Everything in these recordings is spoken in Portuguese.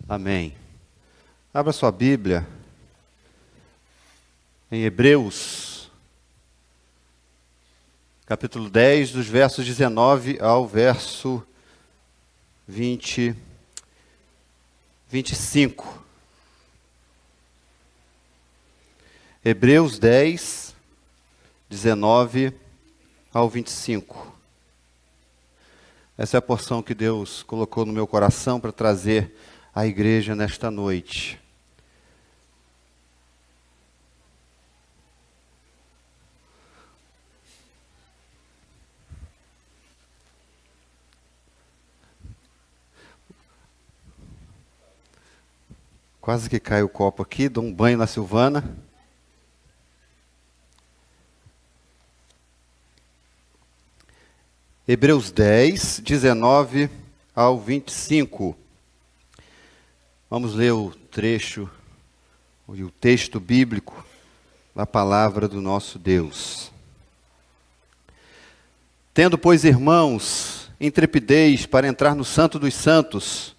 Amém. Abra sua Bíblia em Hebreus, capítulo 10, dos versos 19 ao verso 25. Hebreus 10, 19 ao 25. Essa é a porção que Deus colocou no meu coração para trazer à igreja nesta noite. Quase que cai o copo aqui, dou um banho na Silvana. Hebreus 10, 19 ao 25. Vamos ler o trecho e o texto bíblico da palavra do nosso Deus. Tendo, pois, irmãos, intrepidez para entrar no Santo dos Santos,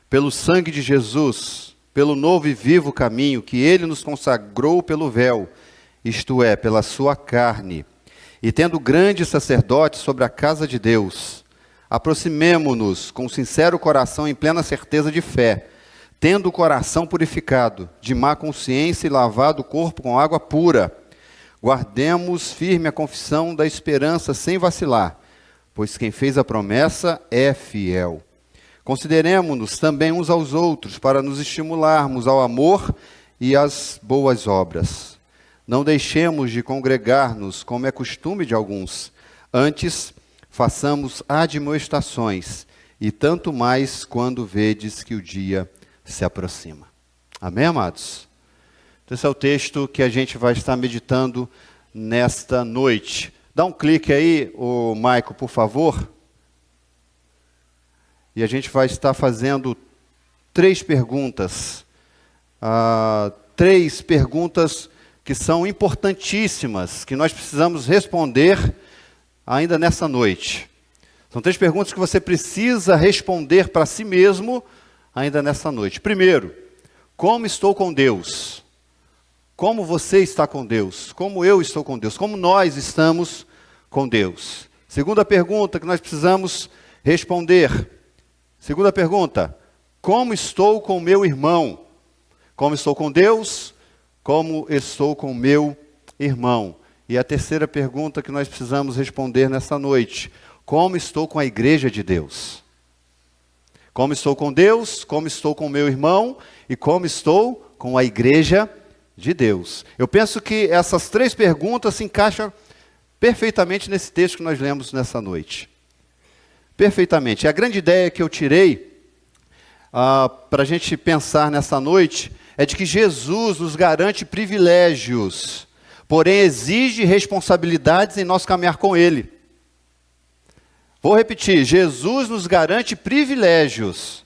pelo sangue de Jesus, pelo novo e vivo caminho que Ele nos consagrou pelo véu, isto é, pela sua carne, e tendo grande sacerdote sobre a casa de Deus, aproximemo-nos com sincero coração em plena certeza de fé, tendo o coração purificado de má consciência e lavado o corpo com água pura. Guardemos firme a confissão da esperança sem vacilar, pois quem fez a promessa é fiel. Consideremo-nos também uns aos outros para nos estimularmos ao amor e às boas obras. Não deixemos de congregar-nos, como é costume de alguns. Antes, façamos admoestações, e tanto mais quando vedes que o dia se aproxima. Amém, amados? Então, esse é o texto que a gente vai estar meditando nesta noite. Dá um clique aí, Maico, por favor. E a gente vai estar fazendo três perguntas. Três perguntas que são importantíssimas, que nós precisamos responder ainda nessa noite. São três perguntas que você precisa responder para si mesmo ainda nessa noite. Primeiro, como estou com Deus? Como você está com Deus? Como eu estou com Deus? Como nós estamos com Deus? Segunda pergunta que nós precisamos responder. Segunda pergunta, como estou com o meu irmão? Como estou com Deus? Como estou com o meu irmão? E a terceira pergunta que nós precisamos responder nessa noite, como estou com a igreja de Deus? Como estou com Deus, como estou com o meu irmão e como estou com a igreja de Deus? Eu penso que essas três perguntas se encaixam perfeitamente nesse texto que nós lemos nessa noite. Perfeitamente. E a grande ideia que eu tirei para a gente pensar nessa noite é de que Jesus nos garante privilégios, porém exige responsabilidades em nosso caminhar com Ele. Vou repetir, Jesus nos garante privilégios,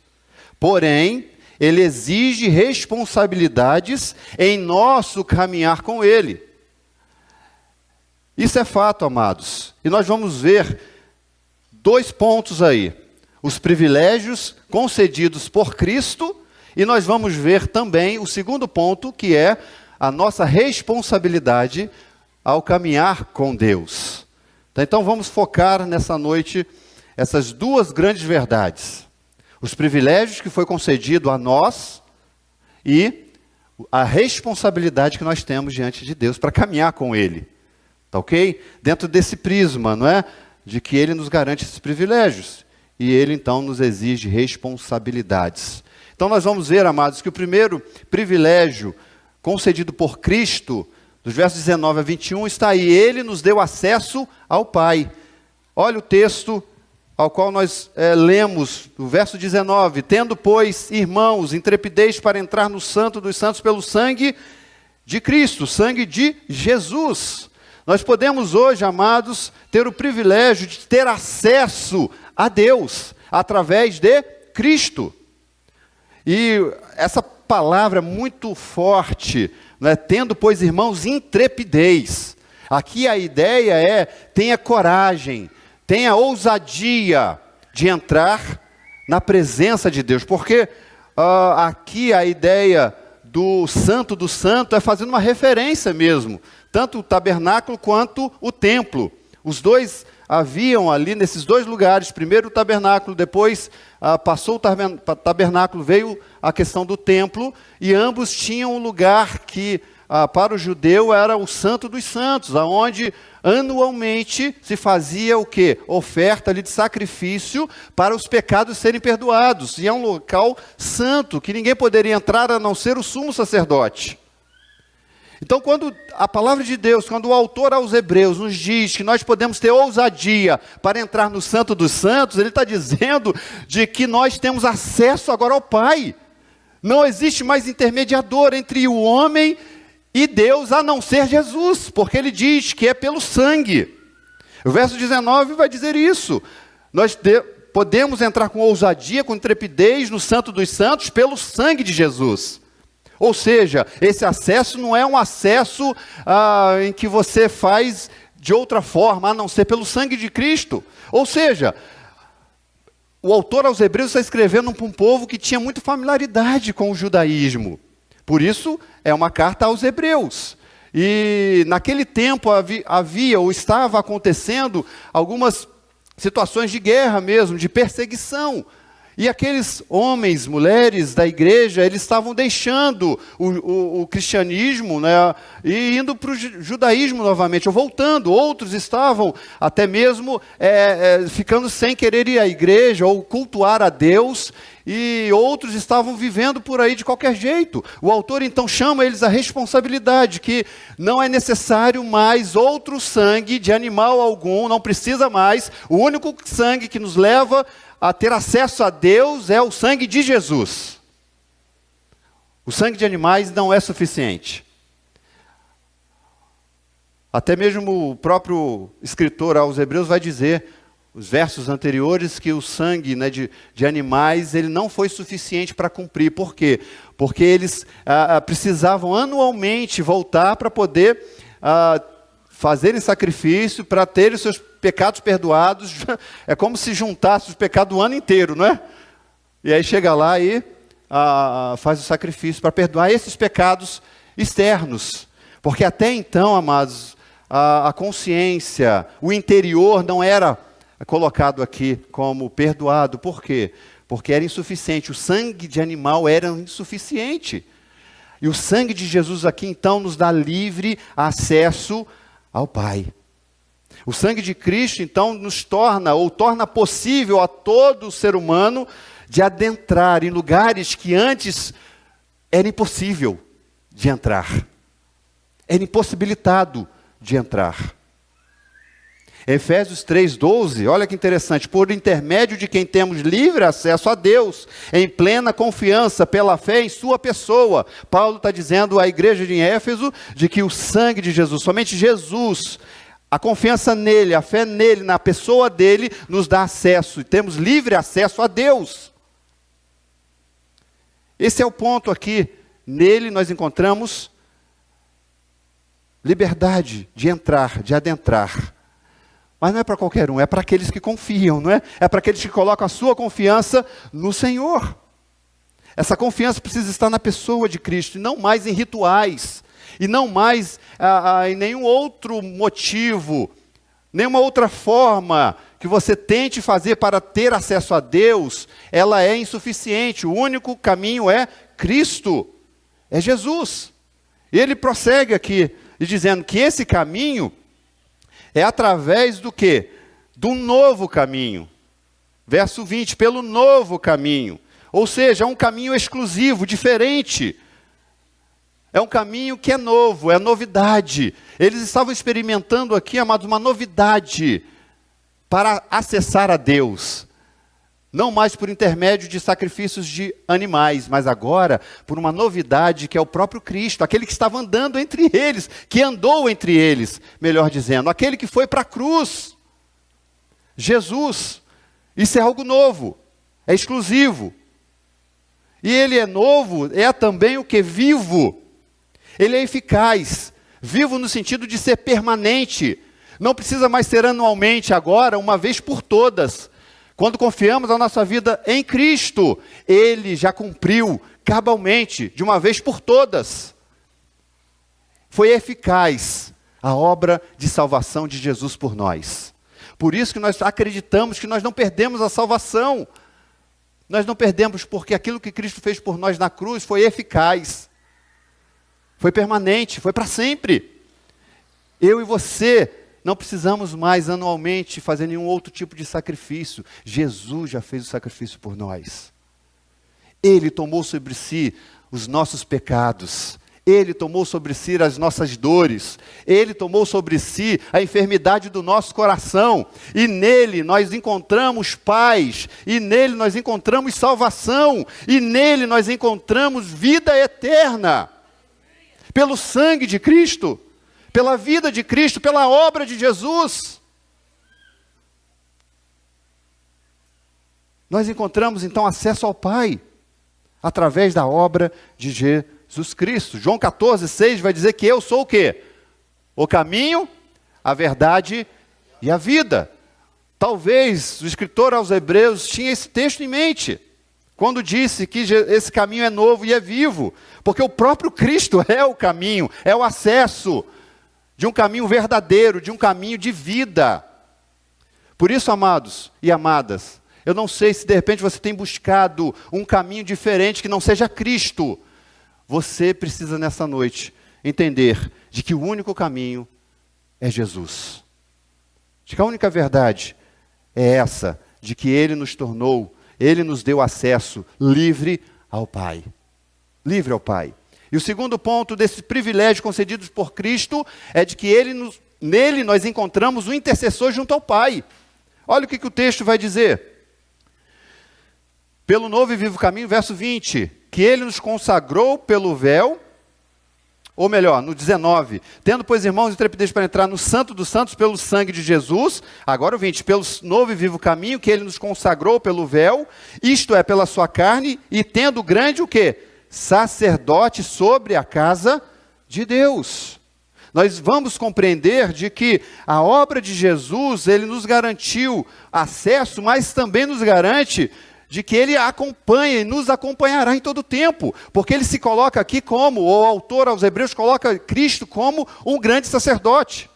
porém, Ele exige responsabilidades em nosso caminhar com Ele. Isso é fato, amados. E nós vamos ver dois pontos aí. Os privilégios concedidos por Cristo, e nós vamos ver também o segundo ponto, que é a nossa responsabilidade ao caminhar com Deus. Então vamos focar nessa noite essas duas grandes verdades. Os privilégios que foi concedido a nós e a responsabilidade que nós temos diante de Deus para caminhar com Ele. Tá ok? Dentro desse prisma, não é? De que Ele nos garante esses privilégios. E Ele então nos exige responsabilidades. Então nós vamos ver, amados, que o primeiro privilégio concedido por Cristo, dos versos 19 a 21, está aí. Ele nos deu acesso ao Pai. Olha o texto ao qual nós lemos, o verso 19. Tendo, pois, irmãos, intrepidez para entrar no Santo dos Santos pelo sangue de Cristo, sangue de Jesus. Nós podemos hoje, amados, ter o privilégio de ter acesso a Deus através de Cristo. E essa palavra é muito forte, né? Tendo, pois, irmãos, intrepidez. Aqui a ideia é, tenha coragem, tenha ousadia de entrar na presença de Deus, porque aqui a ideia do santo é fazendo uma referência mesmo, tanto o tabernáculo quanto o templo. Os dois haviam ali nesses dois lugares, primeiro o tabernáculo, depois passou o tabernáculo, veio a questão do templo, e ambos tinham um lugar que para o judeu era o Santo dos Santos, aonde anualmente se fazia o quê? Oferta ali de sacrifício para os pecados serem perdoados. E é um local santo, que ninguém poderia entrar a não ser o sumo sacerdote. Então, quando a palavra de Deus, quando o autor aos Hebreus nos diz que nós podemos ter ousadia para entrar no Santo dos Santos, ele está dizendo de que nós temos acesso agora ao Pai. Não existe mais intermediador entre o homem e Deus, a não ser Jesus, porque ele diz que é pelo sangue. O verso 19 vai dizer isso. Nós podemos entrar com ousadia, com intrepidez no Santo dos Santos, pelo sangue de Jesus. Ou seja, esse acesso não é um acesso em que você faz de outra forma, a não ser pelo sangue de Cristo. Ou seja, o autor aos Hebreus está escrevendo para um povo que tinha muita familiaridade com o judaísmo. Por isso, é uma carta aos Hebreus. E naquele tempo havia ou estava acontecendo algumas situações de guerra mesmo, de perseguição. E aqueles homens, mulheres da igreja, eles estavam deixando o cristianismo, né, e indo para o judaísmo novamente, ou voltando. Outros estavam até mesmo ficando sem querer ir à igreja, ou cultuar a Deus, e outros estavam vivendo por aí de qualquer jeito. O autor então chama eles à responsabilidade, que não é necessário mais outro sangue de animal algum, não precisa mais. O único sangue que nos leva a ter acesso a Deus é o sangue de Jesus. O sangue de animais não é suficiente. Até mesmo o próprio escritor aos Hebreus vai dizer, os versos anteriores, que o sangue, né, de animais, ele não foi suficiente para cumprir. Por quê? Porque eles precisavam anualmente voltar para poder fazerem sacrifício, para terem os seus pecados perdoados. É como se juntasse os pecados do ano inteiro, não é? E aí chega lá e faz o sacrifício para perdoar esses pecados externos. Porque até então, amados, a consciência, o interior não era colocado aqui como perdoado. Por quê? Porque era insuficiente. O sangue de animal era insuficiente. E o sangue de Jesus aqui, então, nos dá livre acesso ao Pai. O sangue de Cristo, então, nos torna possível a todo ser humano de adentrar em lugares que antes era impossível de entrar. Era impossibilitado de entrar. Efésios 3:12, olha que interessante. Por intermédio de quem temos livre acesso a Deus, em plena confiança pela fé em sua pessoa. Paulo está dizendo à igreja de Éfeso de que o sangue de Jesus, somente Jesus, a confiança nele, a fé nele, na pessoa dele, nos dá acesso. E temos livre acesso a Deus. Esse é o ponto aqui. Nele nós encontramos liberdade de entrar, de adentrar. Mas não é para qualquer um, é para aqueles que confiam, não é? É para aqueles que colocam a sua confiança no Senhor. Essa confiança precisa estar na pessoa de Cristo, e não mais em rituais, e não mais em nenhum outro motivo, nenhuma outra forma que você tente fazer para ter acesso a Deus, ela é insuficiente. O único caminho é Cristo, é Jesus. E ele prossegue aqui, dizendo que esse caminho é através do quê? Do novo caminho. Verso 20, pelo novo caminho. Ou seja, é um caminho exclusivo, diferente. É um caminho que é novo, é novidade. Eles estavam experimentando aqui, amados, uma novidade para acessar a Deus. Não mais por intermédio de sacrifícios de animais, mas agora por uma novidade que é o próprio Cristo, aquele que estava andando entre eles, que andou entre eles, melhor dizendo, aquele que foi para a cruz. Jesus. Isso é algo novo, é exclusivo. E ele é novo, é também o que? Vivo. Ele é eficaz. Vivo no sentido de ser permanente. Não precisa mais ser anualmente agora, uma vez por todas. Quando confiamos a nossa vida em Cristo, Ele já cumpriu cabalmente, de uma vez por todas. Foi eficaz a obra de salvação de Jesus por nós. Por isso que nós acreditamos que nós não perdemos a salvação. Nós não perdemos porque aquilo que Cristo fez por nós na cruz foi eficaz. Foi permanente, foi para sempre. Eu e você não precisamos mais anualmente fazer nenhum outro tipo de sacrifício. Jesus já fez o sacrifício por nós. Ele tomou sobre si os nossos pecados. Ele tomou sobre si as nossas dores. Ele tomou sobre si a enfermidade do nosso coração. E nele nós encontramos paz. E nele nós encontramos salvação. E nele nós encontramos vida eterna. Pelo sangue de Cristo. Pela vida de Cristo, pela obra de Jesus. Nós encontramos então acesso ao Pai, através da obra de Jesus Cristo. João 14,6 vai dizer que eu sou o quê? O caminho, a verdade e a vida. Talvez o escritor aos Hebreus tinha esse texto em mente, quando disse que esse caminho é novo e é vivo, porque o próprio Cristo é o caminho, é o acesso de um caminho verdadeiro, de um caminho de vida. Por isso, amados e amadas, eu não sei se de repente você tem buscado um caminho diferente que não seja Cristo. Você precisa nessa noite entender de que o único caminho é Jesus. De que a única verdade é essa, de que Ele nos tornou, Ele nos deu acesso livre ao Pai. Livre ao Pai. E o segundo ponto desse privilégio concedido por Cristo é de que nele nós encontramos um intercessor junto ao Pai. Olha o que o texto vai dizer. Pelo novo e vivo caminho, verso 20, que Ele nos consagrou pelo véu, ou melhor, no 19, tendo, pois, irmãos, intrepidez para entrar no Santo dos Santos pelo sangue de Jesus, agora o 20, pelo novo e vivo caminho, que Ele nos consagrou pelo véu, isto é, pela sua carne, e tendo grande o quê? Sacerdote sobre a casa de Deus. Nós vamos compreender de que a obra de Jesus, Ele nos garantiu acesso, mas também nos garante de que Ele acompanha e nos acompanhará em todo o tempo, porque Ele se coloca aqui como, o autor aos Hebreus coloca Cristo como um grande sacerdote,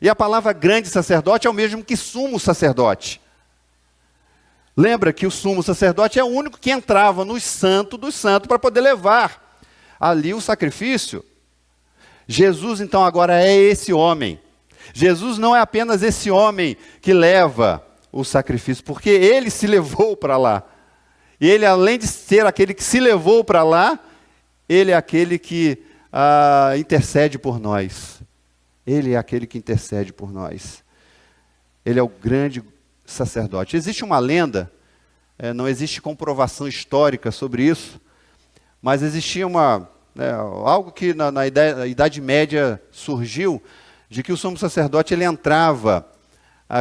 e a palavra grande sacerdote é o mesmo que sumo sacerdote. Lembra que o sumo sacerdote é o único que entrava no santo dos santos para poder levar ali o sacrifício. Jesus então agora é esse homem. Jesus não é apenas esse homem que leva o sacrifício, porque Ele se levou para lá. E Ele, além de ser aquele que se levou para lá, Ele é aquele que intercede por nós. Ele é aquele que intercede por nós. Ele é o grande sacerdote. Existe uma lenda, não existe comprovação histórica sobre isso, mas existia algo que na Idade Média surgiu, de que o sumo sacerdote ele entrava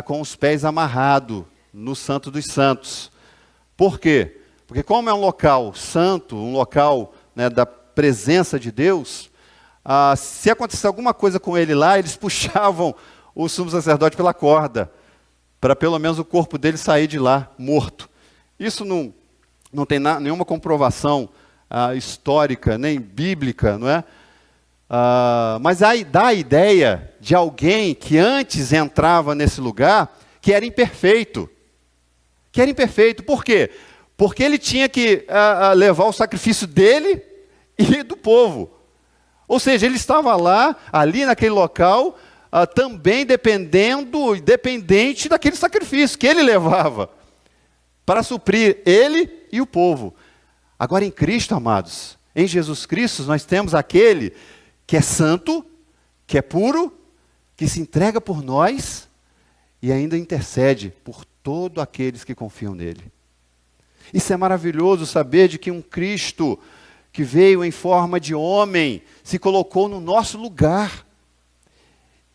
com os pés amarrados no Santo dos Santos. Por quê? Porque como é um local santo, um local da presença de Deus, se acontecesse alguma coisa com ele lá, eles puxavam o sumo sacerdote pela corda, para pelo menos o corpo dele sair de lá morto. Isso não tem nenhuma comprovação histórica, nem bíblica, não é? Mas aí dá a ideia de alguém que antes entrava nesse lugar, que era imperfeito. Por quê? Porque ele tinha que levar o sacrifício dele e do povo. Ou seja, ele estava lá, ali naquele local, também dependente daquele sacrifício que ele levava, para suprir ele e o povo. Agora em Cristo, amados, em Jesus Cristo, nós temos aquele que é santo, que é puro, que se entrega por nós e ainda intercede por todos aqueles que confiam nele. Isso é maravilhoso saber de que um Cristo que veio em forma de homem se colocou no nosso lugar.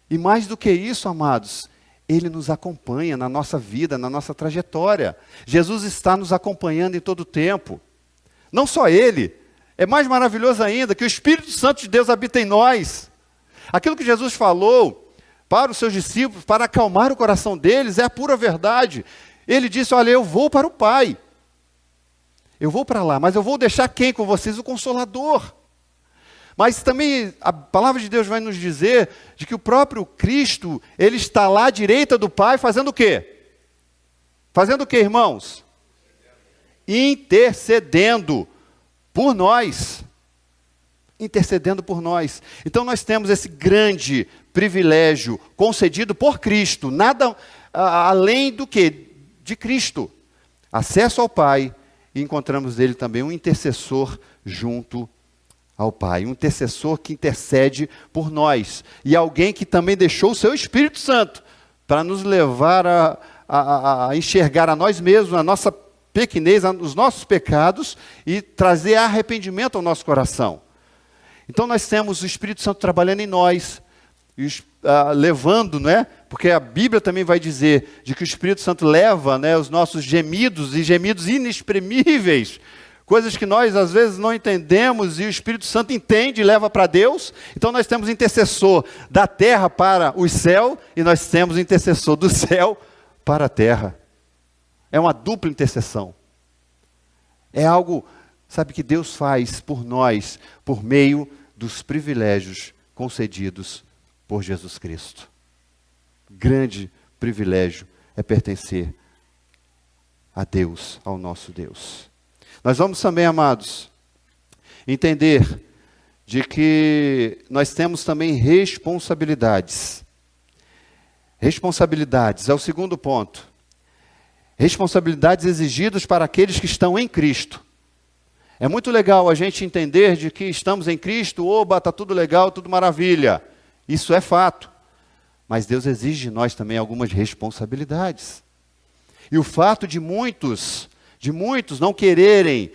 E mais do que isso, amados, Ele nos acompanha na nossa vida, na nossa trajetória. Jesus está nos acompanhando em todo o tempo. Não só Ele, é mais maravilhoso ainda que o Espírito Santo de Deus habita em nós. Aquilo que Jesus falou para os seus discípulos, para acalmar o coração deles, é a pura verdade. Ele disse, olha, eu vou para o Pai. Eu vou para lá, mas eu vou deixar quem com vocês? O Consolador. Mas também a palavra de Deus vai nos dizer de que o próprio Cristo, ele está lá à direita do Pai fazendo o quê? Fazendo o quê, irmãos? Intercedendo por nós. Intercedendo por nós. Então nós temos esse grande privilégio concedido por Cristo, nada além do que? De Cristo. Acesso ao Pai, e encontramos nele também um intercessor junto ao Pai, um intercessor que intercede por nós, e alguém que também deixou o seu Espírito Santo, para nos levar a enxergar a nós mesmos, a nossa pequenez, os nossos pecados, e trazer arrependimento ao nosso coração. Então nós temos o Espírito Santo trabalhando em nós, levando, né? Porque a Bíblia também vai dizer de que o Espírito Santo leva, né, os nossos gemidos, e gemidos inexprimíveis, coisas que nós às vezes não entendemos, e o Espírito Santo entende e leva para Deus. Então nós temos intercessor da terra para o céu, e nós temos intercessor do céu para a terra. É uma dupla intercessão. É algo, sabe, que Deus faz por nós, por meio dos privilégios concedidos por Jesus Cristo. Grande privilégio é pertencer a Deus, ao nosso Deus. Nós vamos também, amados, entender de que nós temos também responsabilidades. Responsabilidades é o segundo ponto. Responsabilidades exigidas para aqueles que estão em Cristo. É muito legal a gente entender de que estamos em Cristo, oba, está tudo legal, tudo maravilha. Isso é fato. Mas Deus exige de nós também algumas responsabilidades. E o fato de muitos não quererem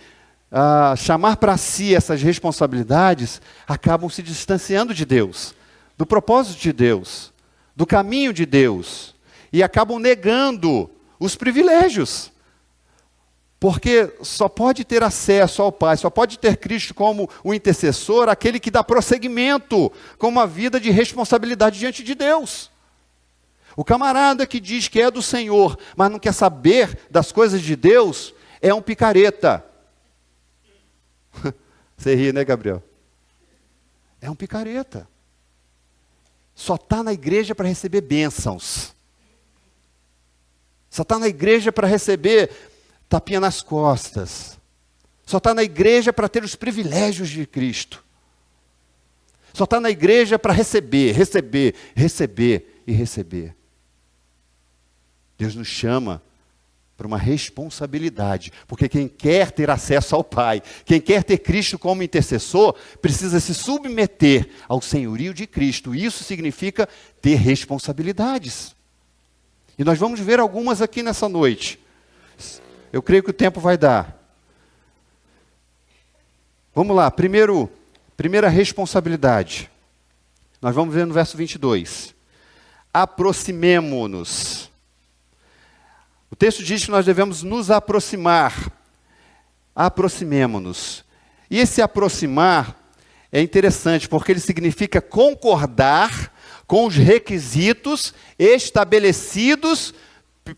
chamar para si essas responsabilidades, acabam se distanciando de Deus, do propósito de Deus, do caminho de Deus, e acabam negando os privilégios. Porque só pode ter acesso ao Pai, só pode ter Cristo como o intercessor, aquele que dá prosseguimento com uma vida de responsabilidade diante de Deus. O camarada que diz que é do Senhor, mas não quer saber das coisas de Deus, é um picareta. Você ri, né, Gabriel? É um picareta. Só está na igreja para receber bênçãos. Só está na igreja para receber tapinha nas costas. Só está na igreja para ter os privilégios de Cristo. Só está na igreja para receber e receber. Deus nos chama para uma responsabilidade, porque quem quer ter acesso ao Pai, quem quer ter Cristo como intercessor, precisa se submeter ao senhorio de Cristo. Isso significa ter responsabilidades. E nós vamos ver algumas aqui nessa noite. Eu creio que o tempo vai dar. Vamos lá, primeira responsabilidade. Nós vamos ver no verso 22. Aproximemo-nos. O texto diz que nós devemos nos aproximar. Aproximemo-nos. E esse aproximar é interessante, porque ele significa concordar com os requisitos estabelecidos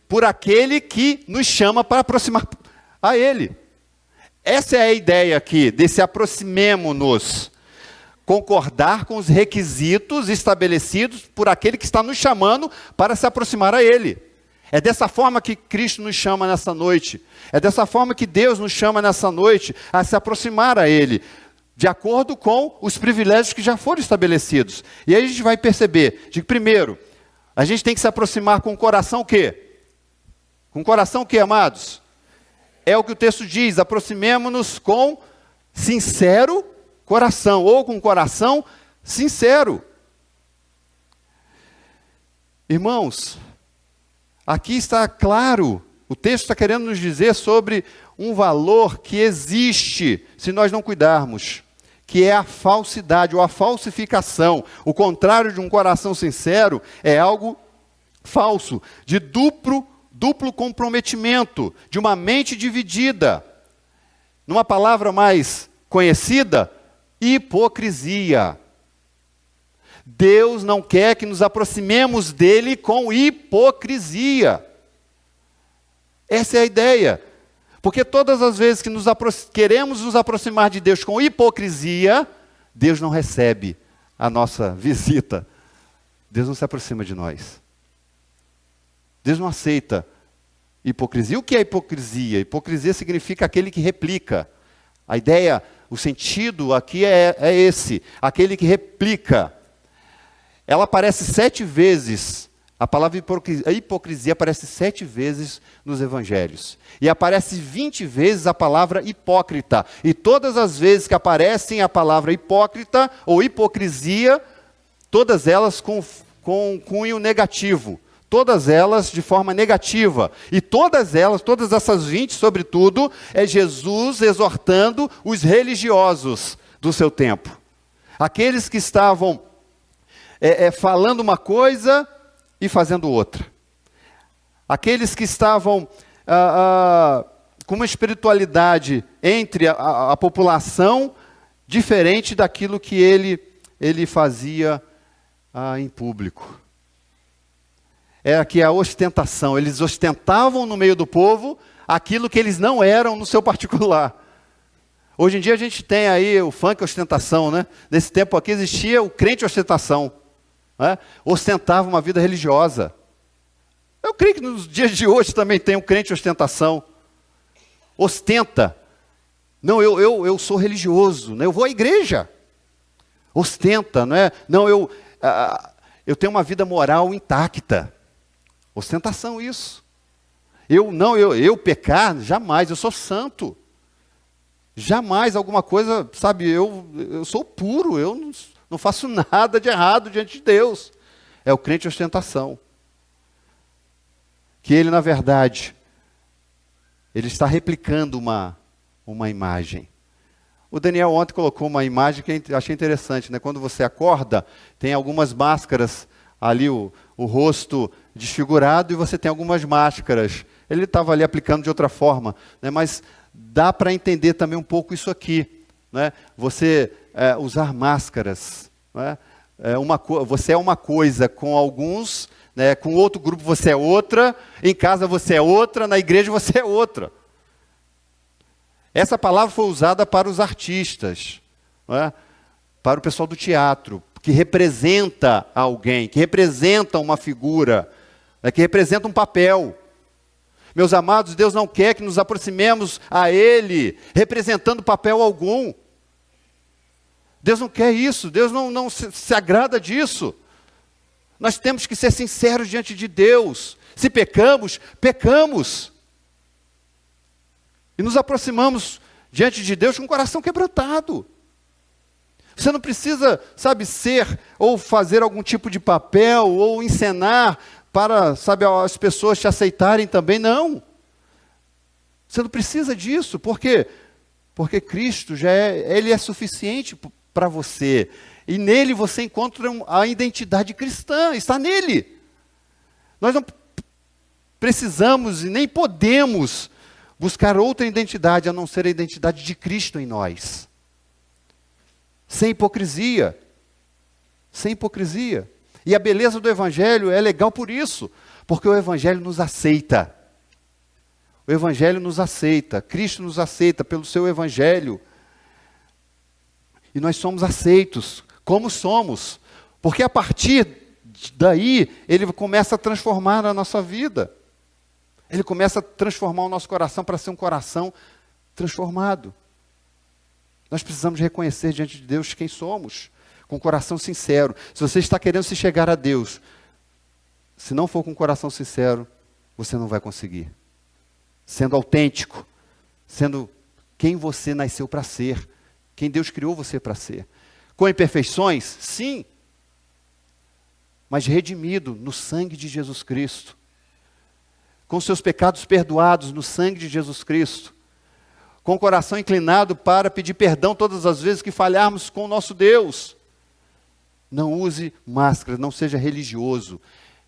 por aquele que nos chama para aproximar a Ele. Essa é a ideia aqui, desse aproximemo-nos. Concordar com os requisitos estabelecidos por aquele que está nos chamando para se aproximar a Ele. É dessa forma que Cristo nos chama nessa noite. É dessa forma que Deus nos chama nessa noite a se aproximar a Ele, de acordo com os privilégios que já foram estabelecidos. E aí a gente vai perceber, de que primeiro, a gente tem que se aproximar com o coração o quê? Com o coração o quê, amados? É o que o texto diz, aproximemo-nos com sincero coração, ou com coração sincero. Irmãos, aqui está claro, o texto está querendo nos dizer sobre um valor que existe se nós não cuidarmos, que é a falsidade ou a falsificação. O contrário de um coração sincero é algo falso, de duplo comprometimento, de uma mente dividida. Numa palavra mais conhecida, hipocrisia. Deus não quer que nos aproximemos dele com hipocrisia. Essa é a ideia. Porque todas as vezes que queremos nos aproximar de Deus com hipocrisia, Deus não recebe a nossa visita. Deus não se aproxima de nós. Deus não aceita hipocrisia. O que é hipocrisia? Hipocrisia significa aquele que replica. A ideia, o sentido aqui é esse, aquele que replica. Ela aparece 7 vezes, a palavra hipocrisia aparece 7 vezes nos evangelhos. E aparece 20 vezes a palavra hipócrita. E todas as vezes que aparecem a palavra hipócrita ou hipocrisia, todas elas com cunho negativo. Todas elas de forma negativa. E todas essas 20, sobretudo, é Jesus exortando os religiosos do seu tempo. Aqueles que estavam falando uma coisa e fazendo outra. Aqueles que estavam com uma espiritualidade entre a população diferente daquilo que ele fazia em público. Era que a ostentação, eles ostentavam no meio do povo aquilo que eles não eram no seu particular. Hoje em dia a gente tem aí o funk ostentação, né? Nesse tempo aqui existia o crente ostentação, né? Ostentava uma vida religiosa. Eu creio que nos dias de hoje também tem um crente ostentação. Ostenta. Não, eu sou religioso, né? Eu vou à igreja. Ostenta, não é? Não, eu tenho uma vida moral intacta. Ostentação isso. Eu pecar, jamais, eu sou santo. Jamais alguma coisa, sabe, eu sou puro, eu não faço nada de errado diante de Deus. É o crente ostentação. Que ele, na verdade, ele está replicando uma imagem. O Daniel ontem colocou uma imagem que eu achei interessante, né? Quando você acorda, tem algumas máscaras ali, o rosto desfigurado, e você tem algumas máscaras. Ele estava ali aplicando de outra forma, né? Mas dá para entender também um pouco isso aqui, né? Você usar máscaras, né? Você é uma coisa com alguns, né? Com outro grupo você é outra, em casa você é outra, na igreja você é outra. Essa palavra foi usada para os artistas, né? Para o pessoal do teatro, que representa alguém, que representa uma figura, né? Que representa um papel. Meus amados, Deus não quer que nos aproximemos a Ele representando papel algum. Deus não quer isso, Deus não se agrada disso. Nós temos que ser sinceros diante de Deus. Se pecamos, pecamos. E nos aproximamos diante de Deus com o coração quebrantado. Você não precisa, sabe, ser ou fazer algum tipo de papel ou encenar para, sabe, as pessoas te aceitarem também, não. Você não precisa disso, por quê? Porque Cristo Ele é suficiente para você. E nele você encontra a identidade cristã, está nele. Nós não precisamos e nem podemos buscar outra identidade a não ser a identidade de Cristo em nós. Sem hipocrisia. Sem hipocrisia. E a beleza do Evangelho é legal por isso, porque o Evangelho nos aceita. O Evangelho nos aceita, Cristo nos aceita pelo seu Evangelho. E nós somos aceitos, como somos, porque a partir daí, Ele começa a transformar a nossa vida. Ele começa a transformar o nosso coração para ser um coração transformado. Nós precisamos reconhecer diante de Deus quem somos, com um coração sincero. Se você está querendo se chegar a Deus, se não for com um coração sincero, você não vai conseguir. Sendo autêntico, sendo quem você nasceu para ser, quem Deus criou você para ser. Com imperfeições? Sim. Mas redimido no sangue de Jesus Cristo. Com seus pecados perdoados no sangue de Jesus Cristo. Com o coração inclinado para pedir perdão todas as vezes que falharmos com o nosso Deus. Não use máscara, não seja religioso.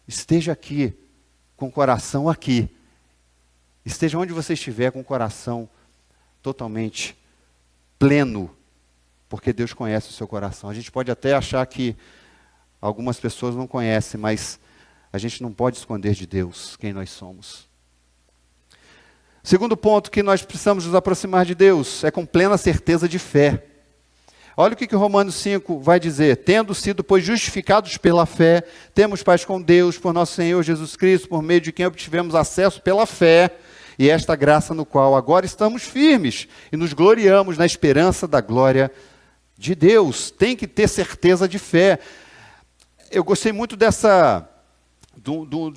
Esteja aqui, com o coração aqui. Esteja onde você estiver, com o coração totalmente pleno. Porque Deus conhece o seu coração. A gente pode até achar que algumas pessoas não conhecem, mas a gente não pode esconder de Deus quem nós somos. Segundo ponto que nós precisamos nos aproximar de Deus é com plena certeza de fé. Olha o que Romanos 5 vai dizer. Tendo sido, pois, justificados pela fé, temos paz com Deus, por nosso Senhor Jesus Cristo, por meio de quem obtivemos acesso pela fé, e esta graça no qual agora estamos firmes, e nos gloriamos na esperança da glória de Deus. Tem que ter certeza de fé. Eu gostei muito de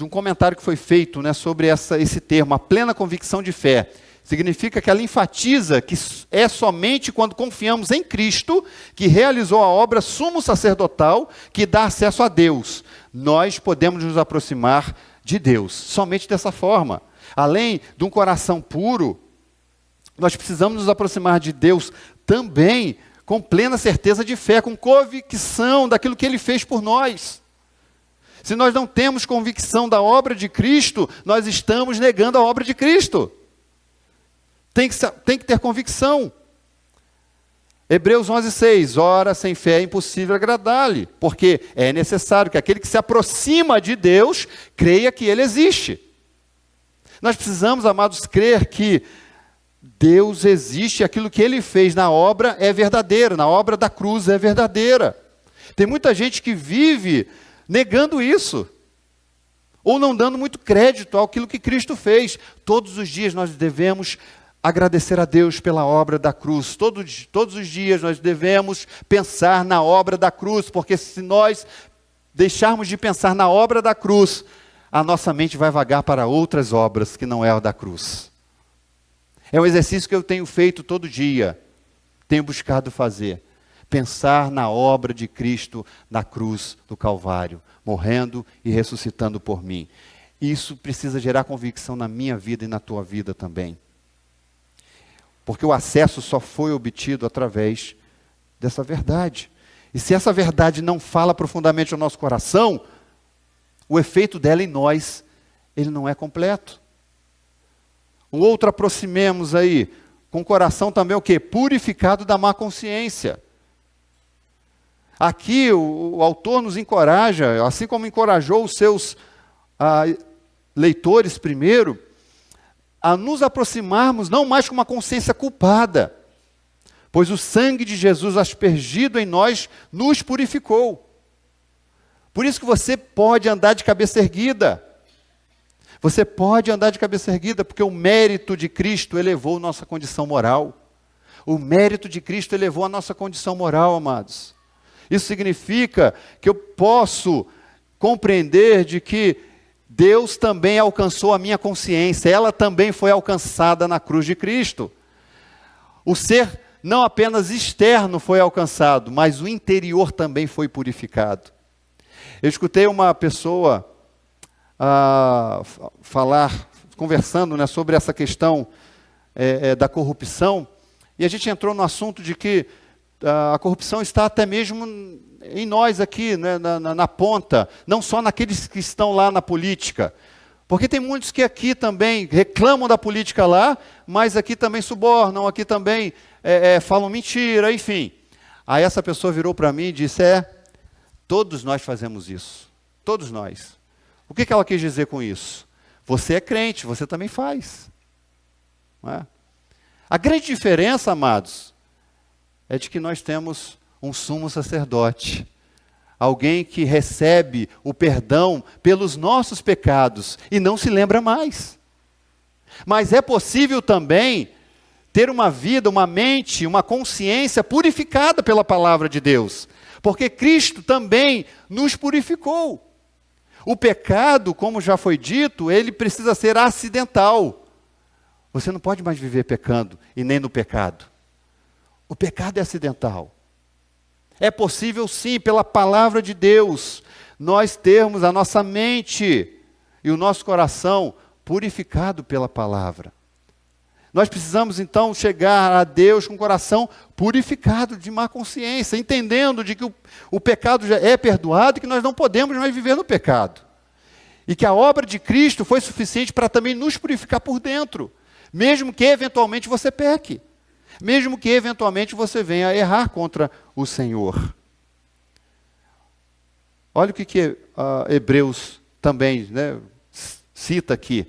um comentário que foi feito, né, sobre esse termo, a plena convicção de fé. Significa que ela enfatiza que é somente quando confiamos em Cristo, que realizou a obra sumo sacerdotal, que dá acesso a Deus. Nós podemos nos aproximar de Deus, somente dessa forma. Além de um coração puro, nós precisamos nos aproximar de Deus também com plena certeza de fé, com convicção daquilo que Ele fez por nós. Se nós não temos convicção da obra de Cristo, nós estamos negando a obra de Cristo. Tem que ter convicção. Hebreus 11:6, ora, sem fé é impossível agradar-lhe, porque é necessário que aquele que se aproxima de Deus, creia que Ele existe. Nós precisamos, amados, crer que Deus existe, aquilo que Ele fez na obra é verdadeiro, na obra da cruz é verdadeira. Tem muita gente que vive negando isso, ou não dando muito crédito àquilo que Cristo fez. Todos os dias nós devemos agradecer a Deus pela obra da cruz. Todos os dias nós devemos pensar na obra da cruz, porque se nós deixarmos de pensar na obra da cruz, a nossa mente vai vagar para outras obras que não é a da cruz. É um exercício que eu tenho feito todo dia, tenho buscado fazer. Pensar na obra de Cristo na cruz do Calvário, morrendo e ressuscitando por mim. Isso precisa gerar convicção na minha vida e na tua vida também. Porque o acesso só foi obtido através dessa verdade. E se essa verdade não fala profundamente ao nosso coração, o efeito dela em nós, ele não é completo. Um outro aproximemos aí, com o coração também o quê? Purificado da má consciência. Aqui o autor nos encoraja, assim como encorajou os seus leitores primeiro, a nos aproximarmos não mais com uma consciência culpada, pois o sangue de Jesus aspergido em nós nos purificou. Por isso que você pode andar de cabeça erguida. Você pode andar de cabeça erguida, porque o mérito de Cristo elevou nossa condição moral. O mérito de Cristo elevou a nossa condição moral, amados. Isso significa que eu posso compreender de que Deus também alcançou a minha consciência, ela também foi alcançada na cruz de Cristo. O ser não apenas externo foi alcançado, mas o interior também foi purificado. Eu escutei uma pessoa conversando, né, sobre essa questão da corrupção, e a gente entrou no assunto de que a corrupção está até mesmo em nós aqui, né, na ponta, não só naqueles que estão lá na política. Porque tem muitos que aqui também reclamam da política lá, mas aqui também subornam, aqui também falam mentira, enfim. Aí essa pessoa virou para mim e disse, todos nós fazemos isso, todos nós. O que ela quis dizer com isso? Você é crente, você também faz. Não é? A grande diferença, amados, é de que nós temos um sumo sacerdote, alguém que recebe o perdão pelos nossos pecados e não se lembra mais. Mas é possível também ter uma vida, uma mente, uma consciência purificada pela palavra de Deus, porque Cristo também nos purificou. O pecado, como já foi dito, ele precisa ser acidental. Você não pode mais viver pecando e nem no pecado. O pecado é acidental. É possível sim, pela palavra de Deus, nós termos a nossa mente e o nosso coração purificado pela palavra. Nós precisamos então chegar a Deus com o coração purificado de má consciência, entendendo de que o pecado já é perdoado e que nós não podemos mais viver no pecado. E que a obra de Cristo foi suficiente para também nos purificar por dentro, mesmo que eventualmente você peque. Mesmo que eventualmente você venha a errar contra o Senhor. Olha o que Hebreus também, né, cita aqui.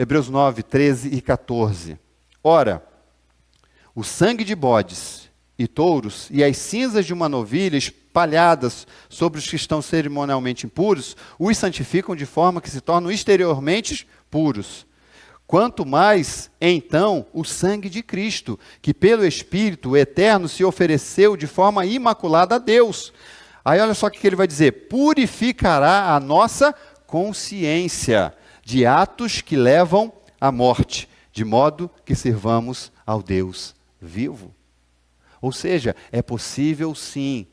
Hebreus 9, 13 e 14. Ora, o sangue de bodes e touros e as cinzas de uma novilha espalhadas sobre os que estão cerimonialmente impuros, os santificam de forma que se tornam exteriormente puros. Quanto mais, então, o sangue de Cristo, que pelo Espírito eterno se ofereceu de forma imaculada a Deus. Aí olha só o que ele vai dizer: purificará a nossa consciência de atos que levam à morte, de modo que sirvamos ao Deus vivo. Ou seja, é possível sim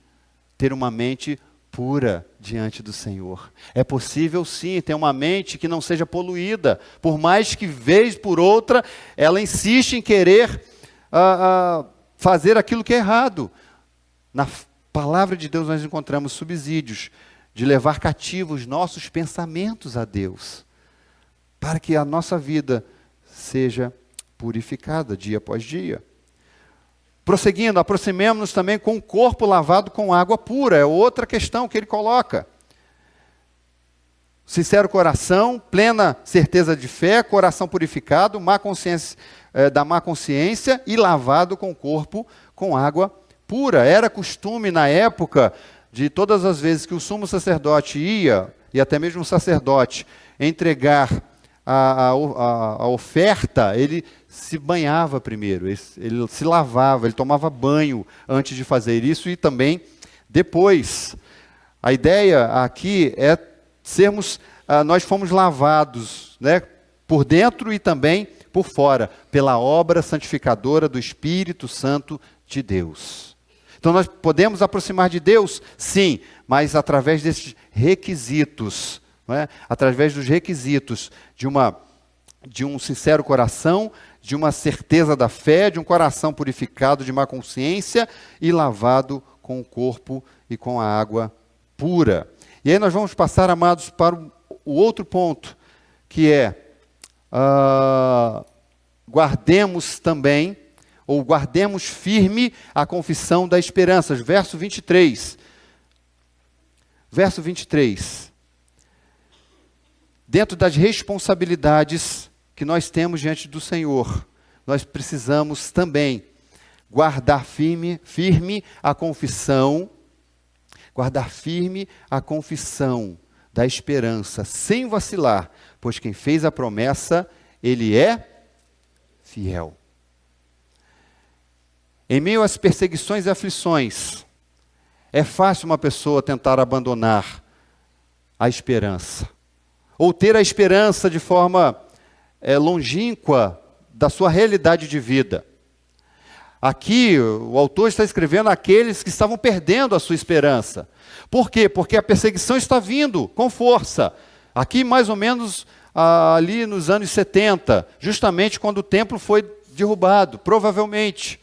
ter uma mente pura diante do Senhor. É possível sim ter uma mente que não seja poluída, por mais que vez por outra ela insiste em querer fazer aquilo que é errado. Na palavra de Deus nós encontramos subsídios de levar cativos nossos pensamentos a Deus, para que a nossa vida seja purificada dia após dia. Prosseguindo, aproximemo-nos também com o corpo lavado com água pura. É outra questão que ele coloca. Sincero coração, plena certeza de fé, coração purificado, da má consciência e lavado com o corpo com água pura. Era costume na época de todas as vezes que o sumo sacerdote ia, e até mesmo o sacerdote, entregar a oferta, ele se banhava primeiro, ele se lavava, ele tomava banho antes de fazer isso e também depois. A ideia aqui é nós fomos lavados, né, por dentro e também por fora, pela obra santificadora do Espírito Santo de Deus. Então nós podemos aproximar de Deus? Sim, mas através desses requisitos, não é? Através dos requisitos de um sincero coração, de uma certeza da fé, de um coração purificado de má consciência e lavado com o corpo e com a água pura. E aí nós vamos passar, amados, para o outro ponto, que é, guardemos também, ou guardemos firme a confissão da esperança. Verso 23. Verso 23. Dentro das responsabilidades que nós temos diante do Senhor, nós precisamos também guardar firme a confissão, da esperança, sem vacilar, pois quem fez a promessa, ele é fiel. Em meio às perseguições e aflições, é fácil uma pessoa tentar abandonar a esperança, ou ter a esperança de forma longínqua da sua realidade de vida. Aqui, o autor está escrevendo àqueles que estavam perdendo a sua esperança. Por quê? Porque a perseguição está vindo com força. Aqui, mais ou menos, ali nos anos 70, justamente quando o templo foi derrubado, provavelmente.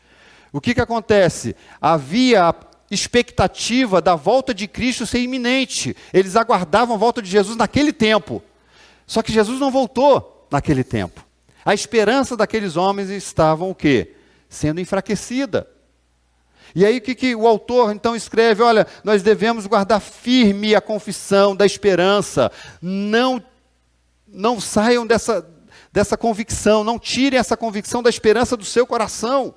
O que acontece? Havia a expectativa da volta de Cristo ser iminente. Eles aguardavam a volta de Jesus naquele tempo. Só que Jesus não voltou naquele tempo. A esperança daqueles homens estavam o quê? Sendo enfraquecida. E aí o que o autor então escreve? Olha, nós devemos guardar firme a confissão da esperança. Não saiam dessa convicção, não tirem essa convicção da esperança do seu coração.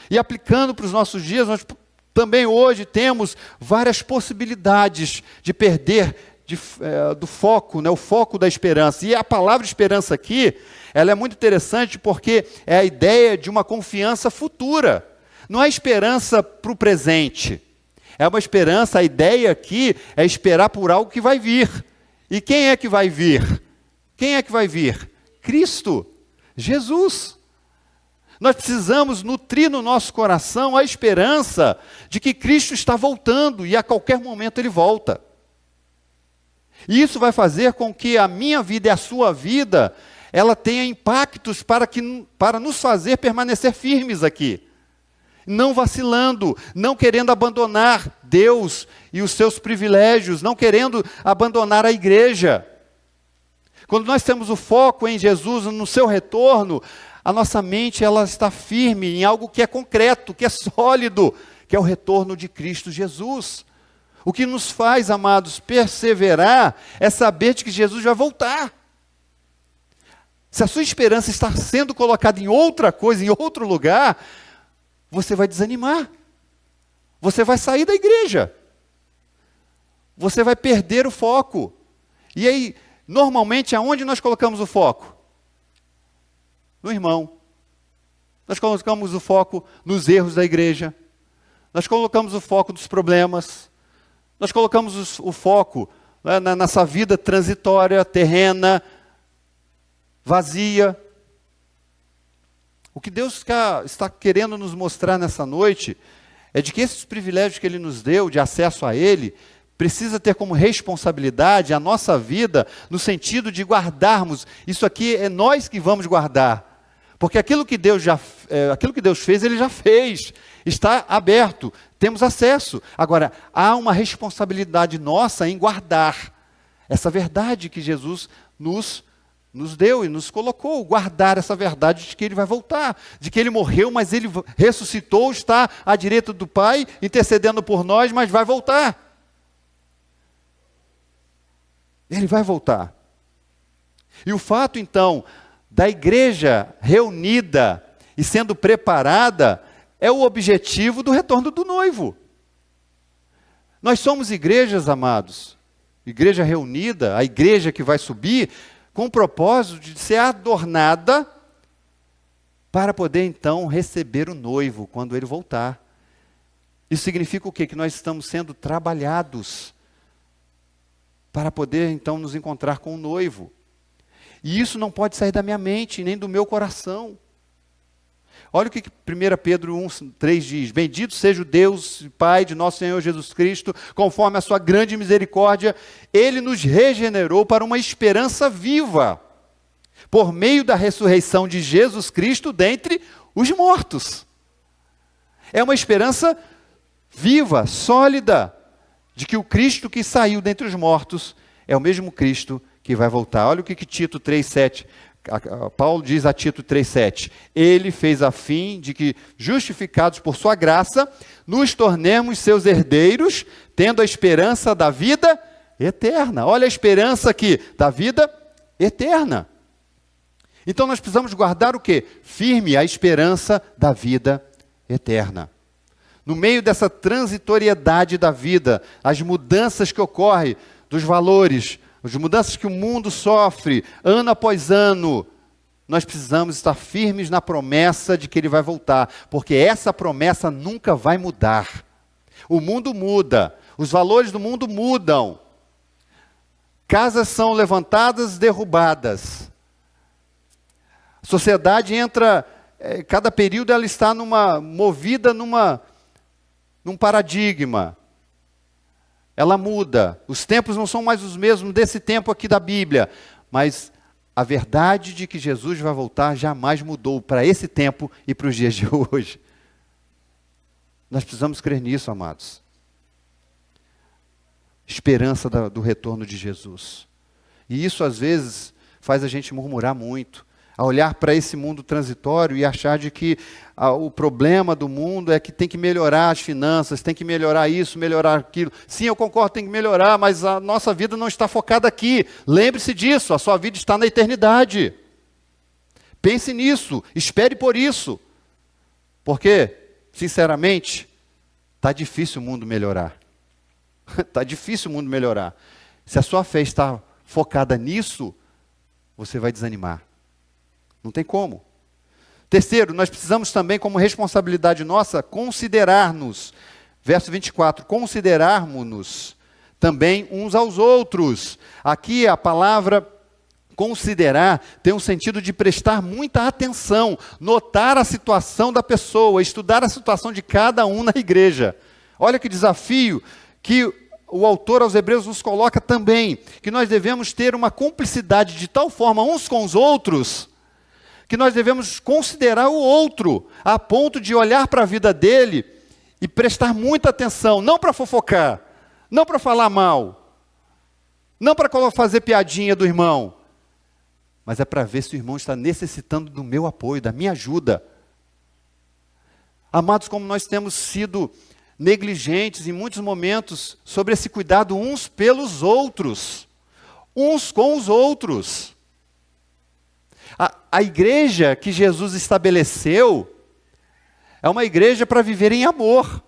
E aplicando para os nossos dias, nós também hoje temos várias possibilidades de perder do foco, né, o foco da esperança. E a palavra esperança aqui, ela é muito interessante porque é a ideia de uma confiança futura. Não é esperança para o presente. É uma esperança, a ideia aqui é esperar por algo que vai vir. E quem é que vai vir? Quem é que vai vir? Cristo, Jesus. Nós precisamos nutrir no nosso coração a esperança de que Cristo está voltando e a qualquer momento Ele volta. E isso vai fazer com que a minha vida e a sua vida, ela tenha impactos para nos fazer permanecer firmes aqui. Não vacilando, não querendo abandonar Deus e os seus privilégios, não querendo abandonar a igreja. Quando nós temos o foco em Jesus, no seu retorno, a nossa mente ela está firme em algo que é concreto, que é sólido, que é o retorno de Cristo Jesus. O que nos faz, amados, perseverar é saber de que Jesus vai voltar. se a sua esperança está sendo colocada em outra coisa, em outro lugar, você vai desanimar. Você vai sair da igreja. Você vai perder o foco. E aí, normalmente, aonde nós colocamos o foco? No irmão. Nós colocamos o foco nos erros da igreja. Nós colocamos o foco dos problemas. Nós colocamos o foco na nossa vida transitória, terrena, vazia. O que Deus está querendo nos mostrar nessa noite é de que esses privilégios que Ele nos deu, de acesso a Ele, precisa ter como responsabilidade a nossa vida, no sentido de guardarmos. Isso aqui é nós que vamos guardar. Porque aquilo que Deus fez, Ele já fez. Está aberto, temos acesso. Agora, há uma responsabilidade nossa em guardar essa verdade que Jesus nos deu e nos colocou. Guardar essa verdade de que Ele vai voltar. De que Ele morreu, mas Ele ressuscitou, está à direita do Pai, intercedendo por nós, mas vai voltar. Ele vai voltar. E o fato, então, da igreja reunida e sendo preparada é o objetivo do retorno do noivo. Nós somos igrejas, amados, igreja reunida, a igreja que vai subir, com o propósito de ser adornada para poder então receber o noivo quando ele voltar. Isso significa o quê? Que nós estamos sendo trabalhados para poder então nos encontrar com o noivo. E isso não pode sair da minha mente, nem do meu coração. Olha o que 1 Pedro 1,3 diz: Bendito seja o Deus e Pai de nosso Senhor Jesus Cristo, conforme a sua grande misericórdia, Ele nos regenerou para uma esperança viva, por meio da ressurreição de Jesus Cristo dentre os mortos. É uma esperança viva, sólida, de que o Cristo que saiu dentre os mortos é o mesmo Cristo que vai voltar. Olha o que Tito 3,7, Paulo diz a Tito 3,7. Ele fez a fim de que, justificados por sua graça, nos tornemos seus herdeiros, tendo a esperança da vida eterna. Olha a esperança aqui, da vida eterna. Então nós precisamos guardar o quê? Firme a esperança da vida eterna. No meio dessa transitoriedade da vida, as mudanças que ocorrem dos valores, as mudanças que o mundo sofre, ano após ano, nós precisamos estar firmes na promessa de que Ele vai voltar, porque essa promessa nunca vai mudar. O mundo muda, os valores do mundo mudam, casas são levantadas, derrubadas, a sociedade entra, cada período ela está movida num paradigma. Ela muda, os tempos não são mais os mesmos desse tempo aqui da Bíblia, mas a verdade de que Jesus vai voltar jamais mudou para esse tempo e para os dias de hoje. Nós precisamos crer nisso, amados. Esperança do retorno de Jesus. E isso às vezes faz a gente murmurar muito, a olhar para esse mundo transitório e achar de que o problema do mundo é que tem que melhorar as finanças, tem que melhorar isso, melhorar aquilo. Sim, eu concordo, tem que melhorar, mas a nossa vida não está focada aqui. Lembre-se disso, a sua vida está na eternidade. Pense nisso, espere por isso. Porque, sinceramente, está difícil o mundo melhorar. Está difícil o mundo melhorar. Se a sua fé está focada nisso, você vai desanimar. Não tem como. Terceiro, nós precisamos também, como responsabilidade nossa, considerar-nos. Verso 24, considerarmos-nos também uns aos outros. Aqui a palavra considerar tem um sentido de prestar muita atenção, notar a situação da pessoa, estudar a situação de cada um na igreja. Olha que desafio que o autor aos Hebreus nos coloca também, que nós devemos ter uma cumplicidade de tal forma uns com os outros, que nós devemos considerar o outro, a ponto de olhar para a vida dele e prestar muita atenção, não para fofocar, não para falar mal, não para fazer piadinha do irmão, mas é para ver se o irmão está necessitando do meu apoio, da minha ajuda. Amados, como nós temos sido negligentes em muitos momentos sobre esse cuidado uns pelos outros, uns com os outros. A igreja que Jesus estabeleceu é uma igreja para viver em amor,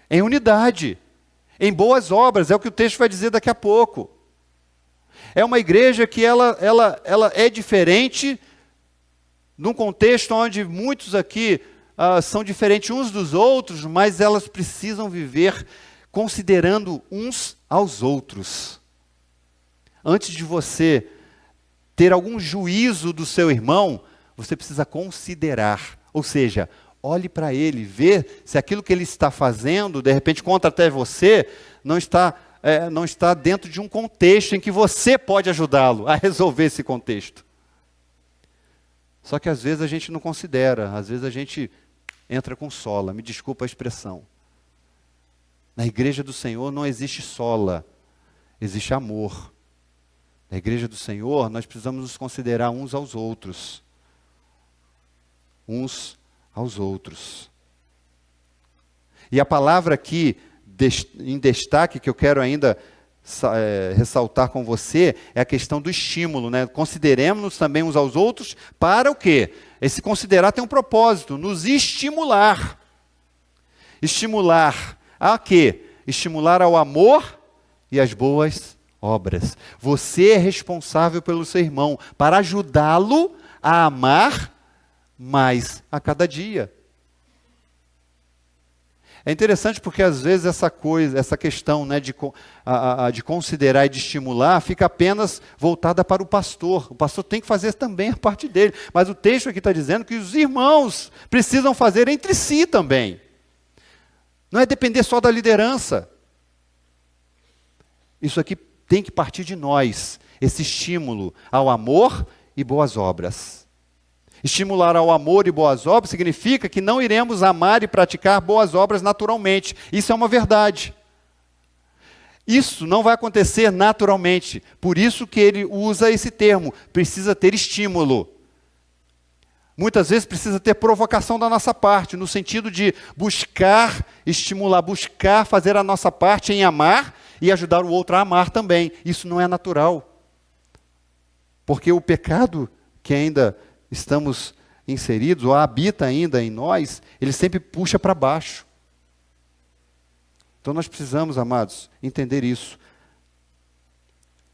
em unidade, em boas obras, é o que o texto vai dizer daqui a pouco. É uma igreja que ela é diferente num contexto onde muitos aqui são diferentes uns dos outros, mas elas precisam viver considerando uns aos outros. Antes de você ter algum juízo do seu irmão, você precisa considerar, ou seja, olhe para ele, vê se aquilo que ele está fazendo, de repente contra até você, não está dentro de um contexto em que você pode ajudá-lo a resolver esse contexto. Só que às vezes a gente não considera, às vezes a gente entra com sola, me desculpa a expressão. Na igreja do Senhor não existe sola, existe amor. Na igreja do Senhor nós precisamos nos considerar uns aos outros. Uns aos outros. E a palavra aqui, em destaque, que eu quero ainda ressaltar com você, é a questão do estímulo, né? Consideremos-nos também uns aos outros para o quê? Esse considerar tem um propósito, nos estimular. Estimular a quê? Estimular ao amor e às boas obras. Você é responsável pelo seu irmão, para ajudá-lo a amar mais a cada dia. É interessante porque às vezes essa questão, né, de considerar e de estimular fica apenas voltada para o pastor. O pastor tem que fazer também a parte dele. Mas o texto aqui está dizendo que os irmãos precisam fazer entre si também. Não é depender só da liderança. Isso aqui tem que partir de nós, esse estímulo ao amor e boas obras. Estimular ao amor e boas obras significa que não iremos amar e praticar boas obras naturalmente. Isso é uma verdade. Isso não vai acontecer naturalmente. Por isso que ele usa esse termo. Precisa ter estímulo. Muitas vezes precisa ter provocação da nossa parte, no sentido de buscar estimular, buscar fazer a nossa parte em amar e ajudar o outro a amar também. Isso não é natural. Porque o pecado que ainda estamos inseridos, ou habita ainda em nós, ele sempre puxa para baixo. Então nós precisamos, amados, entender isso.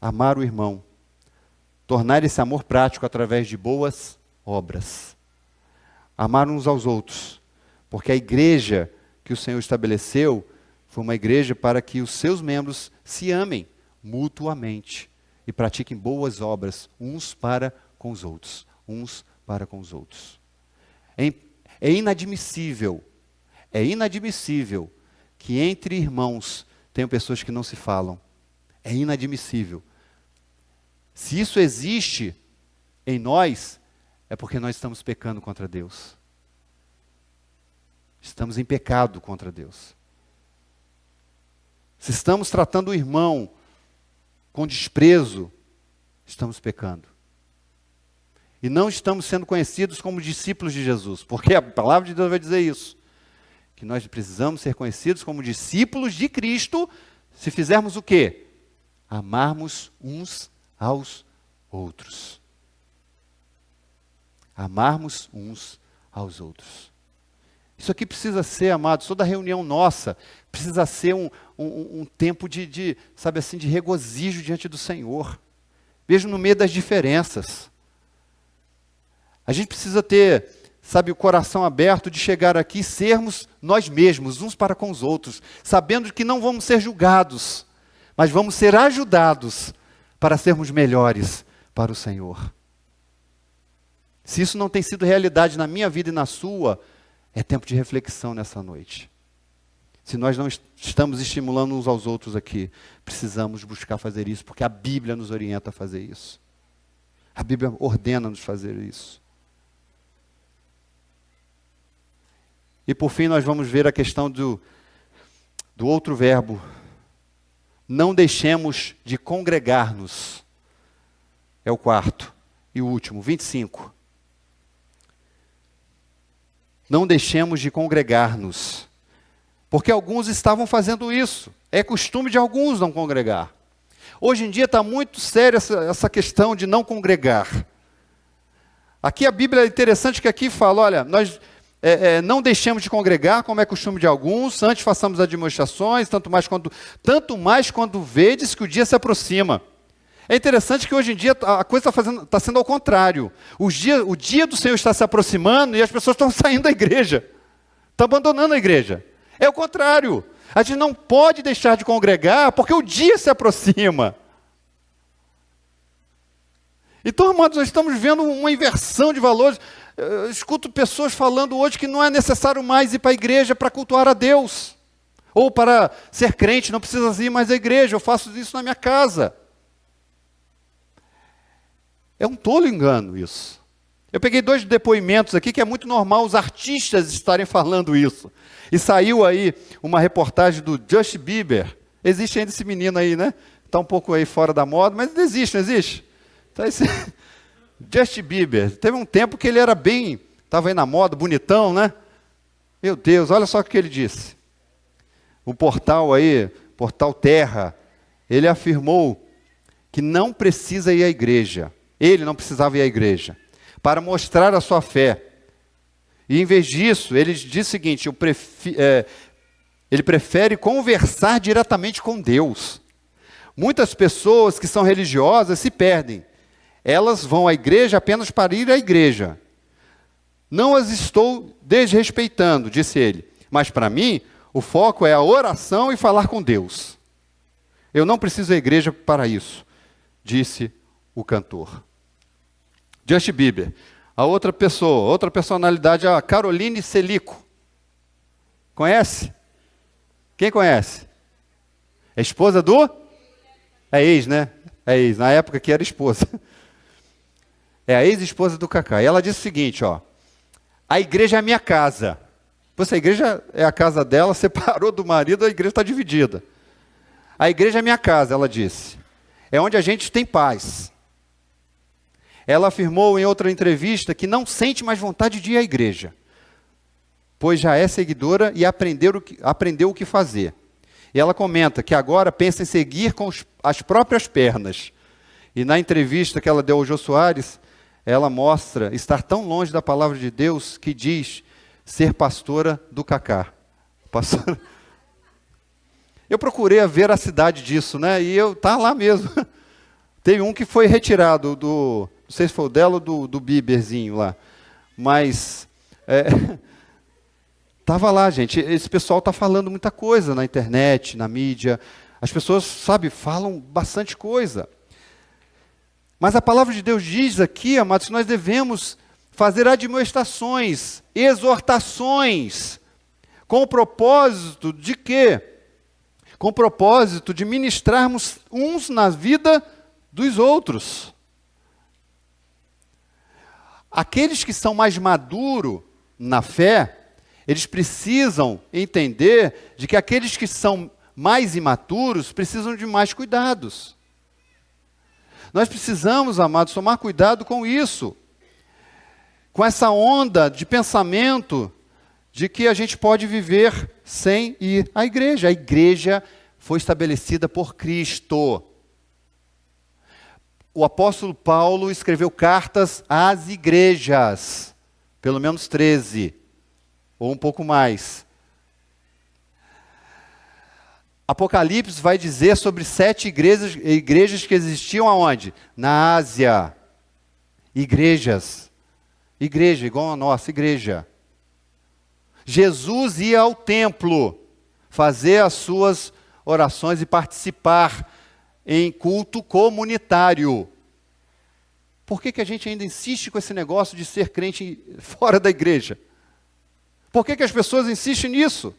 Amar o irmão. Tornar esse amor prático através de boas obras. Amar uns aos outros. Porque a igreja que o Senhor estabeleceu foi uma igreja para que os seus membros se amem mutuamente e pratiquem boas obras uns para com os outros. Uns para com os outros. É inadmissível que entre irmãos tenham pessoas que não se falam. É inadmissível. Se isso existe em nós, é porque nós estamos pecando contra Deus. Estamos em pecado contra Deus. Se estamos tratando o irmão com desprezo, estamos pecando. E não estamos sendo conhecidos como discípulos de Jesus, porque a palavra de Deus vai dizer isso. Que nós precisamos ser conhecidos como discípulos de Cristo, se fizermos o quê? Amarmos uns aos outros. Amarmos uns aos outros. Isso aqui precisa ser, amados, toda reunião nossa, precisa ser um tempo de, sabe assim, de regozijo diante do Senhor. Mesmo no meio das diferenças. A gente precisa ter, sabe, o coração aberto de chegar aqui e sermos nós mesmos, uns para com os outros, sabendo que não vamos ser julgados, mas vamos ser ajudados para sermos melhores para o Senhor. Se isso não tem sido realidade na minha vida e na sua, é tempo de reflexão nessa noite. Se nós não estamos estimulando uns aos outros aqui, precisamos buscar fazer isso, porque a Bíblia nos orienta a fazer isso. A Bíblia ordena-nos fazer isso. E por fim nós vamos ver a questão do outro verbo. Não deixemos de congregar-nos. É o quarto e o último, 25. Não deixemos de congregar-nos. Porque alguns estavam fazendo isso. É costume de alguns não congregar. Hoje em dia está muito séria essa questão de não congregar. Aqui a Bíblia é interessante que aqui fala, olha, nós não deixemos de congregar, como é costume de alguns, antes façamos demonstrações, tanto mais quando vedes que o dia se aproxima. É interessante que hoje em dia a coisa está sendo ao contrário. O dia do Senhor está se aproximando e as pessoas estão saindo da igreja, estão abandonando a igreja. É o contrário. A gente não pode deixar de congregar porque o dia se aproxima. Então, amados, nós estamos vendo uma inversão de valores. Eu escuto pessoas falando hoje que não é necessário mais ir para a igreja para cultuar a Deus. Ou para ser crente, não precisa ir mais à igreja, eu faço isso na minha casa. É um tolo engano isso. Eu peguei 2 depoimentos aqui que é muito normal os artistas estarem falando isso. E saiu aí uma reportagem do Justin Bieber. Existe ainda esse menino aí, né? Está um pouco aí fora da moda, mas existe, não existe? Então, Justin Bieber, teve um tempo que ele era estava aí na moda, bonitão, né? Meu Deus, olha só o que ele disse. O portal aí, Portal Terra, ele afirmou que não precisa ir à igreja. Ele não precisava ir à igreja para mostrar a sua fé. E em vez disso, ele diz o seguinte, ele prefere conversar diretamente com Deus. Muitas pessoas que são religiosas se perdem. Elas vão à igreja apenas para ir à igreja. Não as estou desrespeitando, disse ele. Mas para mim, o foco é a oração e falar com Deus. Eu não preciso da igreja para isso, disse o cantor. Justin Bieber. A outra pessoa, outra personalidade é a Caroline Selico. Conhece? Quem conhece? É esposa do? É ex, né? É ex. Na época que era esposa. É a ex-esposa do Cacá. E ela disse o seguinte, ó. A igreja é a minha casa. A igreja é a casa dela, separou do marido, a igreja está dividida. A igreja é minha casa, ela disse. É onde a gente tem paz. Ela afirmou em outra entrevista que não sente mais vontade de ir à igreja, pois já é seguidora e aprendeu o que fazer. E ela comenta que agora pensa em seguir com as próprias pernas. E na entrevista que ela deu ao Jô Soares, ela mostra estar tão longe da palavra de Deus que diz ser pastora do Cacá. Pastora. Eu procurei a veracidade disso, né? E tá lá mesmo. Teve um que foi retirado não sei se foi o dela ou do Bieberzinho lá. Mas estava lá, gente. Esse pessoal está falando muita coisa na internet, na mídia. As pessoas, falam bastante coisa. Mas a palavra de Deus diz aqui, amados, que nós devemos fazer admoestações, exortações, com o propósito de quê? Com o propósito de ministrarmos uns na vida dos outros. Aqueles que são mais maduros na fé, eles precisam entender de que aqueles que são mais imaturos precisam de mais cuidados. Nós precisamos, amados, tomar cuidado com isso. Com essa onda de pensamento de que a gente pode viver sem ir à igreja. A igreja foi estabelecida por Cristo. O apóstolo Paulo escreveu cartas às igrejas, pelo menos 13, ou um pouco mais. Apocalipse vai dizer sobre 7 igrejas que existiam aonde? Na Ásia. Igreja, igual a nossa igreja. Jesus ia ao templo, fazer as suas orações e participar em culto comunitário. Por que a gente ainda insiste com esse negócio de ser crente fora da igreja? Por que as pessoas insistem nisso?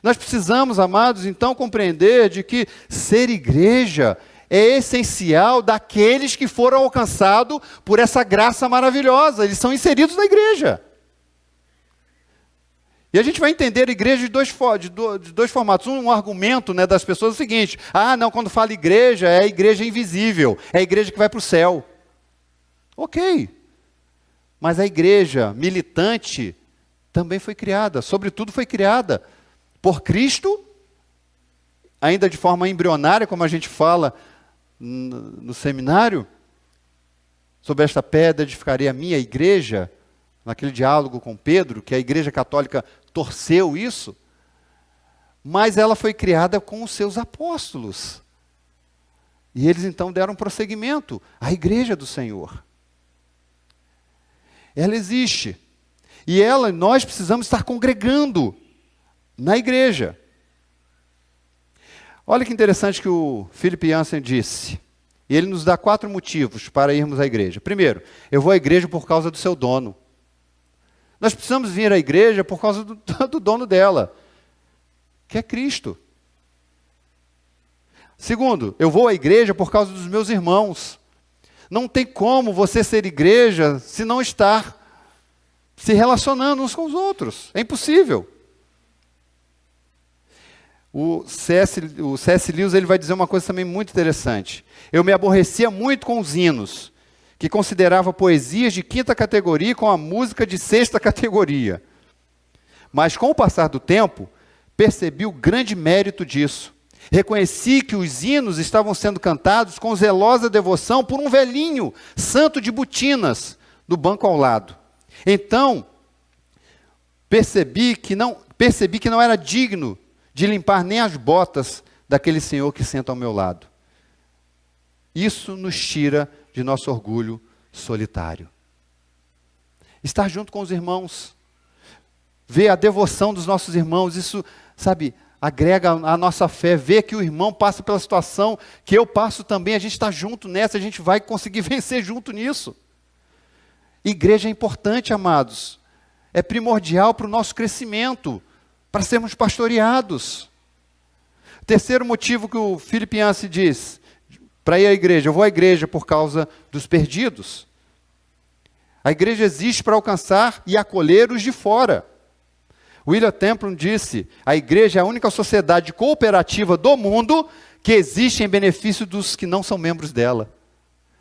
Nós precisamos, amados, então compreender de que ser igreja é essencial daqueles que foram alcançados por essa graça maravilhosa. Eles são inseridos na igreja. E a gente vai entender a igreja de dois formatos. Um argumento, né, das pessoas é o seguinte: não, quando fala igreja, é a igreja invisível, é a igreja que vai para o céu. Ok. Mas a igreja militante também foi criada, sobretudo foi criada por Cristo, ainda de forma embrionária, como a gente fala no seminário. sobre esta pedra edificarei a minha igreja, naquele diálogo com Pedro, que a igreja católica torceu isso, mas ela foi criada com os seus apóstolos. E eles então deram prosseguimento à igreja do Senhor. Ela existe. E nós precisamos estar congregando na igreja. Olha que interessante que o Philip Yancey disse. E ele nos dá 4 motivos para irmos à igreja. Primeiro, eu vou à igreja por causa do seu dono. Nós precisamos vir à igreja por causa do dono dela, que é Cristo. Segundo, eu vou à igreja por causa dos meus irmãos. Não tem como você ser igreja se não estar se relacionando uns com os outros. É impossível. O C.S. Lewis ele vai dizer uma coisa também muito interessante. Eu me aborrecia muito com os hinos, que considerava poesias de 5ª categoria com a música de 6ª categoria. Mas com o passar do tempo, percebi o grande mérito disso. Reconheci que os hinos estavam sendo cantados com zelosa devoção por um velhinho, santo de botinas, do banco ao lado. Então, percebi que não era digno de limpar nem as botas daquele senhor que senta ao meu lado. Isso nos tira de nosso orgulho solitário. Estar junto com os irmãos, ver a devoção dos nossos irmãos, isso, sabe, agrega a nossa fé, ver que o irmão passa pela situação que eu passo também, a gente está junto nessa, a gente vai conseguir vencer junto nisso. Igreja é importante, amados, é primordial para o nosso crescimento, para sermos pastoreados. Terceiro motivo que o Philip Yancey diz, para ir à igreja, eu vou à igreja por causa dos perdidos. A igreja existe para alcançar e acolher os de fora. William Templin disse, a igreja é a única sociedade cooperativa do mundo que existe em benefício dos que não são membros dela.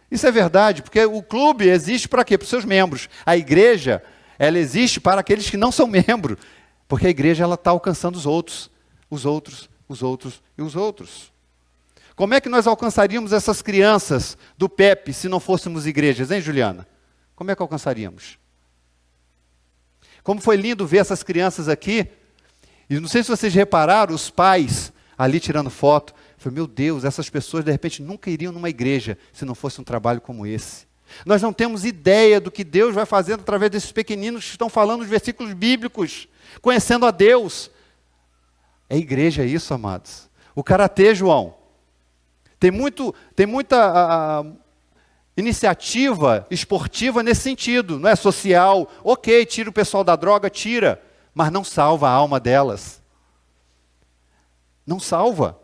Isso é verdade, porque o clube existe para quê? Para os seus membros. A igreja, ela existe para aqueles que não são membros, porque a igreja está alcançando os outros, os outros, os outros e os outros. Como é que nós alcançaríamos essas crianças do PEP se não fôssemos igrejas, hein, Juliana? Como é que alcançaríamos? Como foi lindo ver essas crianças aqui, e não sei se vocês repararam, os pais ali tirando foto, eu falei, meu Deus, essas pessoas de repente nunca iriam numa igreja se não fosse um trabalho como esse. Nós não temos ideia do que Deus vai fazendo através desses pequeninos que estão falando os versículos bíblicos, conhecendo a Deus. É igreja isso, amados. O karatê, João, tem muita iniciativa esportiva nesse sentido, não é social, ok, tira o pessoal da droga, tira, mas não salva a alma delas. Não salva.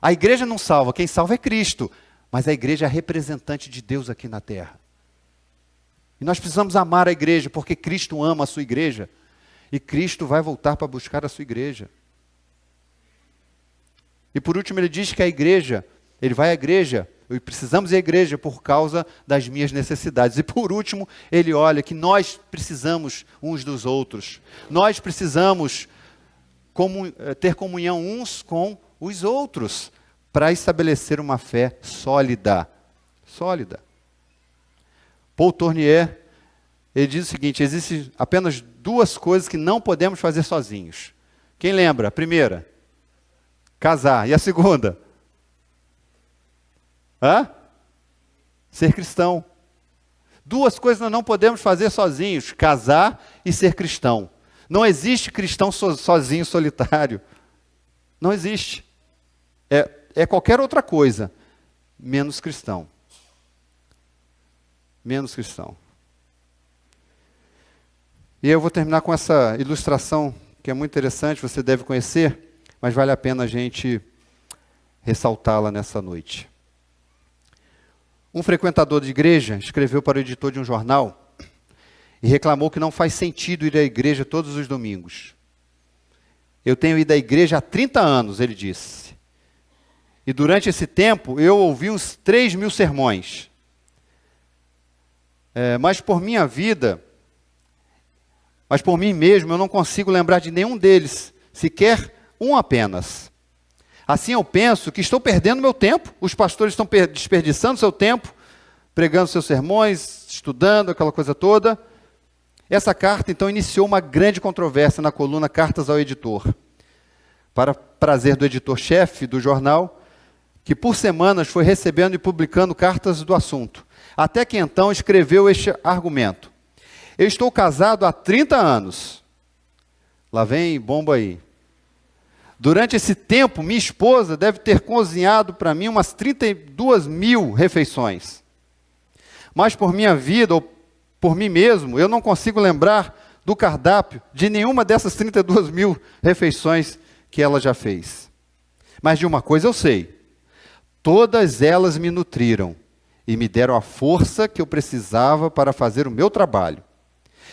A igreja não salva, quem salva é Cristo, mas a igreja é a representante de Deus aqui na terra. E nós precisamos amar a igreja, porque Cristo ama a sua igreja, e Cristo vai voltar para buscar a sua igreja. E por último ele diz que a igreja, ele vai à igreja, e precisamos ir à igreja por causa das minhas necessidades. E por último, ele olha que nós precisamos uns dos outros. Nós precisamos ter comunhão uns com os outros, para estabelecer uma fé sólida. Sólida. Paul Tournier, ele diz o seguinte, existem apenas 2 coisas que não podemos fazer sozinhos. Quem lembra? A primeira, casar. E a segunda? Ser cristão. 2 coisas nós não podemos fazer sozinhos, casar e ser cristão. Não existe cristão sozinho, solitário. Não existe. É qualquer outra coisa, menos cristão. Menos cristão. E eu vou terminar com essa ilustração, que é muito interessante, você deve conhecer, mas vale a pena a gente ressaltá-la nessa noite. Um frequentador de igreja escreveu para o editor de um jornal e reclamou que não faz sentido ir à igreja todos os domingos. Eu tenho ido à igreja há 30 anos, ele disse. E durante esse tempo, eu ouvi uns 3.000 sermões. Mas por mim mesmo, eu não consigo lembrar de nenhum deles, sequer um apenas. Assim eu penso que estou perdendo meu tempo, os pastores estão desperdiçando seu tempo, pregando seus sermões, estudando, aquela coisa toda. Essa carta, então, iniciou uma grande controvérsia na coluna Cartas ao Editor. Para prazer do editor-chefe do jornal, que por semanas foi recebendo e publicando cartas do assunto. Até que então escreveu este argumento. Eu estou casado há 30 anos. Lá vem bomba aí. Durante esse tempo, minha esposa deve ter cozinhado para mim umas 32.000 refeições. Mas por minha vida, ou por mim mesmo, eu não consigo lembrar do cardápio de nenhuma dessas 32.000 refeições que ela já fez. Mas de uma coisa eu sei. Todas elas me nutriram e me deram a força que eu precisava para fazer o meu trabalho.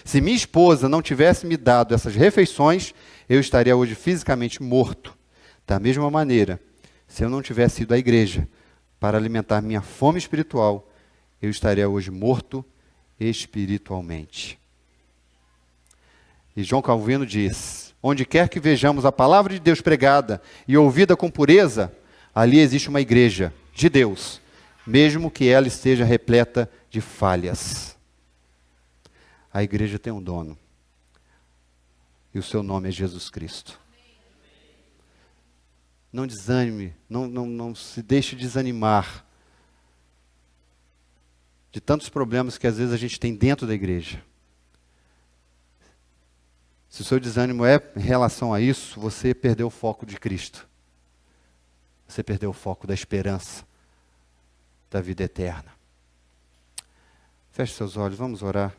Se minha esposa não tivesse me dado essas refeições, eu estaria hoje fisicamente morto. Da mesma maneira, se eu não tivesse ido à igreja para alimentar minha fome espiritual, eu estaria hoje morto espiritualmente. E João Calvino diz, onde quer que vejamos a palavra de Deus pregada e ouvida com pureza, ali existe uma igreja de Deus, mesmo que ela esteja repleta de falhas. A igreja tem um dono. E o seu nome é Jesus Cristo. Não desanime, não se deixe desanimar de tantos problemas que às vezes a gente tem dentro da igreja. Se o seu desânimo é em relação a isso, você perdeu o foco de Cristo. Você perdeu o foco da esperança, da vida eterna. Feche seus olhos, vamos orar.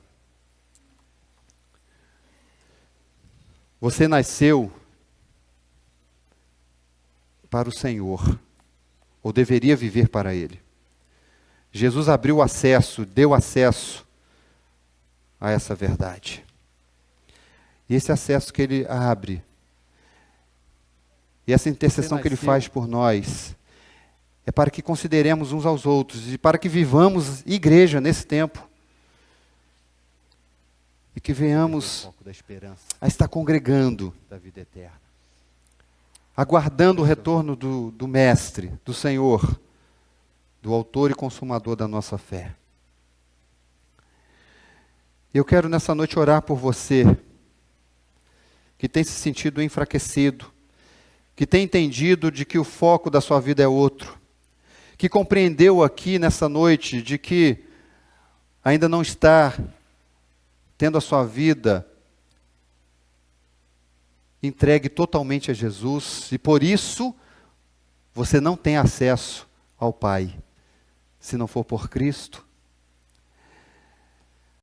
Você nasceu para o Senhor, ou deveria viver para Ele. Jesus abriu acesso, deu acesso a essa verdade. E esse acesso que Ele abre, e essa intercessão que Ele faz por nós, é para que consideremos uns aos outros, e para que vivamos igreja nesse tempo. E que venhamos a estar congregando da vida eterna, aguardando o retorno do Mestre, do Senhor, do autor e consumador da nossa fé. Eu quero nessa noite orar por você, que tem se sentido enfraquecido, que tem entendido de que o foco da sua vida é outro, que compreendeu aqui nessa noite de que ainda não está tendo a sua vida entregue totalmente a Jesus, e por isso você não tem acesso ao Pai, se não for por Cristo,